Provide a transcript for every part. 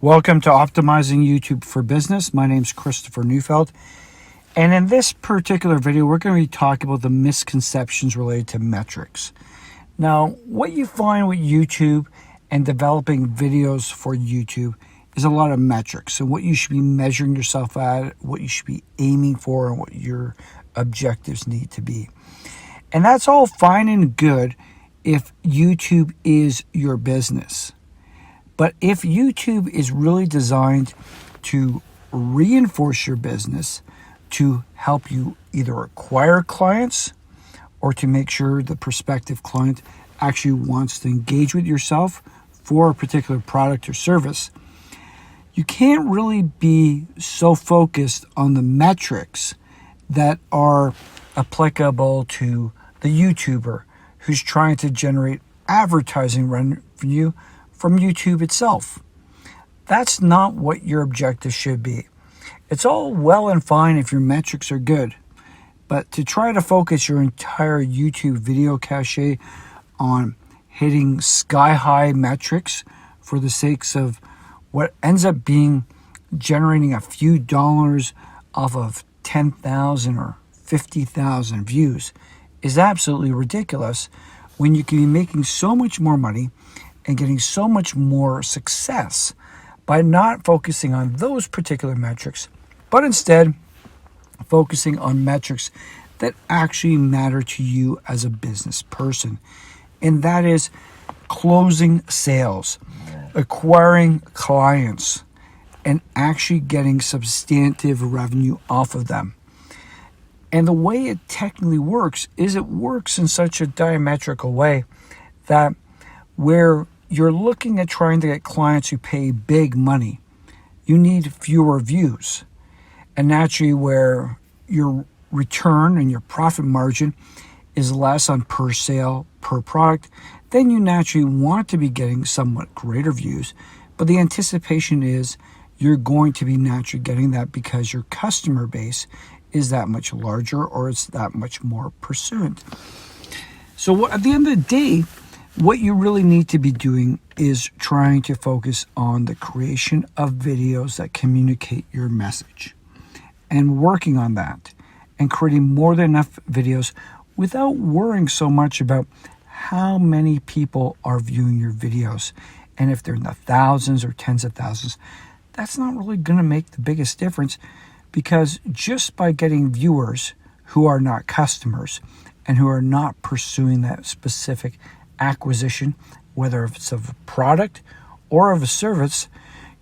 Welcome to Optimizing YouTube for Business. My name is Christopher Neufeld. And in this particular video, we're going to be talking about the misconceptions related to metrics. Now, what you find with YouTube and developing videos for YouTube is a lot of metrics and what you should be measuring yourself at, what you should be aiming for, and what your objectives need to be. And that's all fine and good if YouTube is your business. But if YouTube is really designed to reinforce your business, to help you either acquire clients or to make sure the prospective client actually wants to engage with yourself for a particular product or service, you can't really be so focused on the metrics that are applicable to the YouTuber who's trying to generate advertising revenue from YouTube itself. That's not what your objective should be. It's all well and fine if your metrics are good, but to try to focus your entire YouTube video cache on hitting sky-high metrics for the sakes of what ends up being generating a few dollars off of 10,000 or 50,000 views is absolutely ridiculous when you can be making so much more money and getting so much more success by not focusing on those particular metrics, but instead focusing on metrics that actually matter to you as a business person. And that is closing sales, acquiring clients, and actually getting substantive revenue off of them. And the way it technically works is it works in such a diametrical way that where you're looking at trying to get clients who pay big money, you need fewer views. And naturally, where your return and your profit margin is less on per sale, per product, then you naturally want to be getting somewhat greater views. But the anticipation is you're going to be naturally getting that because your customer base is that much larger or it's that much more pursuant. So at the end of the day, what you really need to be doing is trying to focus on the creation of videos that communicate your message and working on that and creating more than enough videos without worrying so much about how many people are viewing your videos. And if they're in the thousands or tens of thousands, that's not really going to make the biggest difference, because just by getting viewers who are not customers and who are not pursuing that specific acquisition, whether it's of a product or of a service,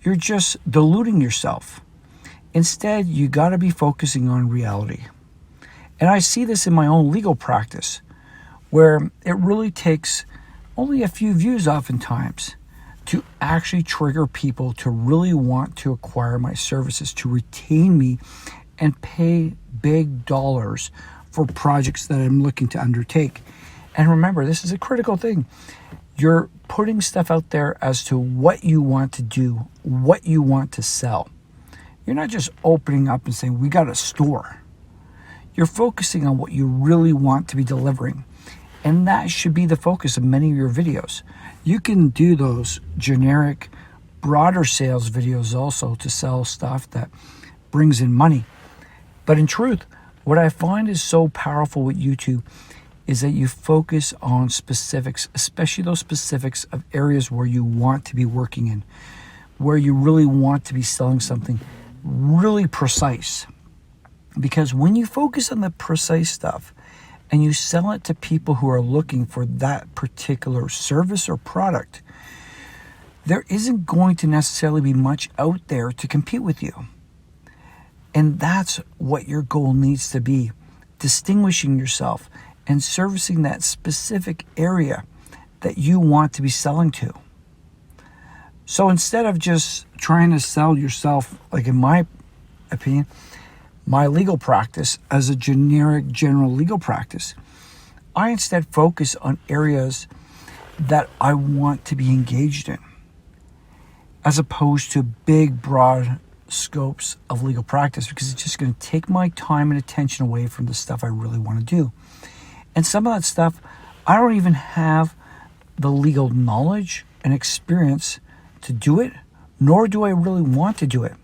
you're just diluting yourself. Instead, you got to be focusing on reality. And I see this in my own legal practice, where it really takes only a few views oftentimes to actually trigger people to really want to acquire my services, to retain me and pay big dollars for projects that I'm looking to undertake. And remember, this is a critical thing. You're putting stuff out there as to what you want to do, what you want to sell. You're not just opening up and saying, we got a store. You're focusing on what you really want to be delivering. And that should be the focus of many of your videos. You can do those generic, broader sales videos also to sell stuff that brings in money. But in truth, what I find is so powerful with YouTube is that you focus on specifics, especially those specifics of areas where you want to be working in, where you really want to be selling something really precise. Because when you focus on the precise stuff and you sell it to people who are looking for that particular service or product, there isn't going to necessarily be much out there to compete with you. And that's what your goal needs to be, distinguishing yourself and servicing that specific area that you want to be selling to. So instead of just trying to sell yourself, like in my opinion, my legal practice as a general legal practice, I instead focus on areas that I want to be engaged in, as opposed to big, broad scopes of legal practice, because it's just going to take my time and attention away from the stuff I really want to do. And some of that stuff, I don't even have the legal knowledge and experience to do it, nor do I really want to do it.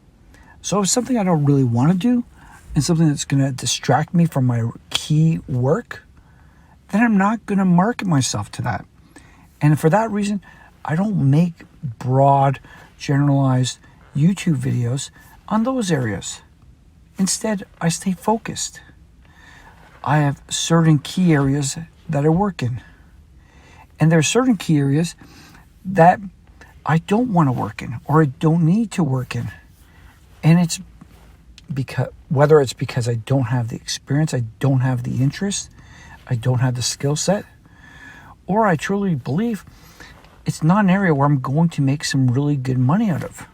So if it's something I don't really want to do and something that's going to distract me from my key work, then I'm not going to market myself to that. And for that reason, I don't make broad, generalized YouTube videos on those areas. Instead, I stay focused. I have certain key areas that I work in. And there are certain key areas that I don't want to work in or I don't need to work in. And it's because, whether it's because I don't have the experience, I don't have the interest, I don't have the skill set, or I truly believe it's not an area where I'm going to make some really good money out of.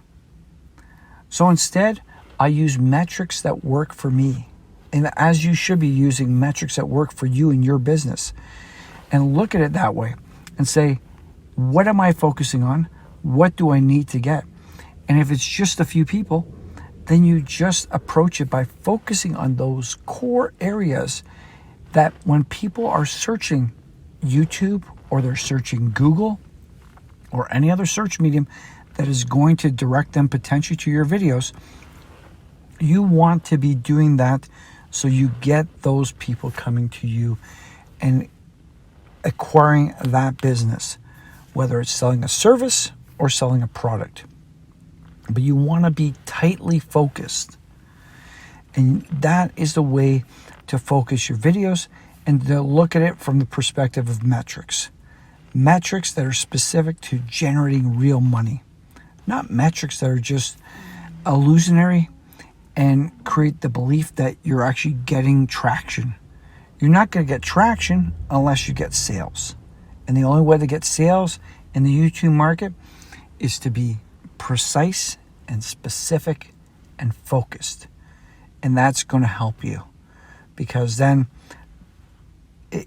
So instead, I use metrics that work for me. And as you should be using metrics that work for you in your business. And look at it that way and say, what am I focusing on? What do I need to get? And if it's just a few people, then you just approach it by focusing on those core areas that when people are searching YouTube or they're searching Google or any other search medium that is going to direct them potentially to your videos, you want to be doing that so you get those people coming to you and acquiring that business, whether it's selling a service or selling a product. But you want to be tightly focused. And that is the way to focus your videos and to look at it from the perspective of metrics. Metrics that are specific to generating real money. Not metrics that are just illusionary and create the belief that you're actually getting traction. You're not going to get traction unless you get sales. And the only way to get sales in the YouTube market is to be precise and specific and focused. And that's going to help you. Because then,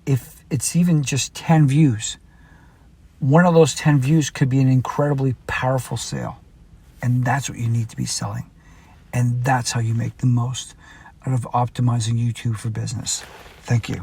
if it's even just 10 views, one of those 10 views could be an incredibly powerful sale. And that's what you need to be selling. And that's how you make the most out of optimizing YouTube for business. Thank you.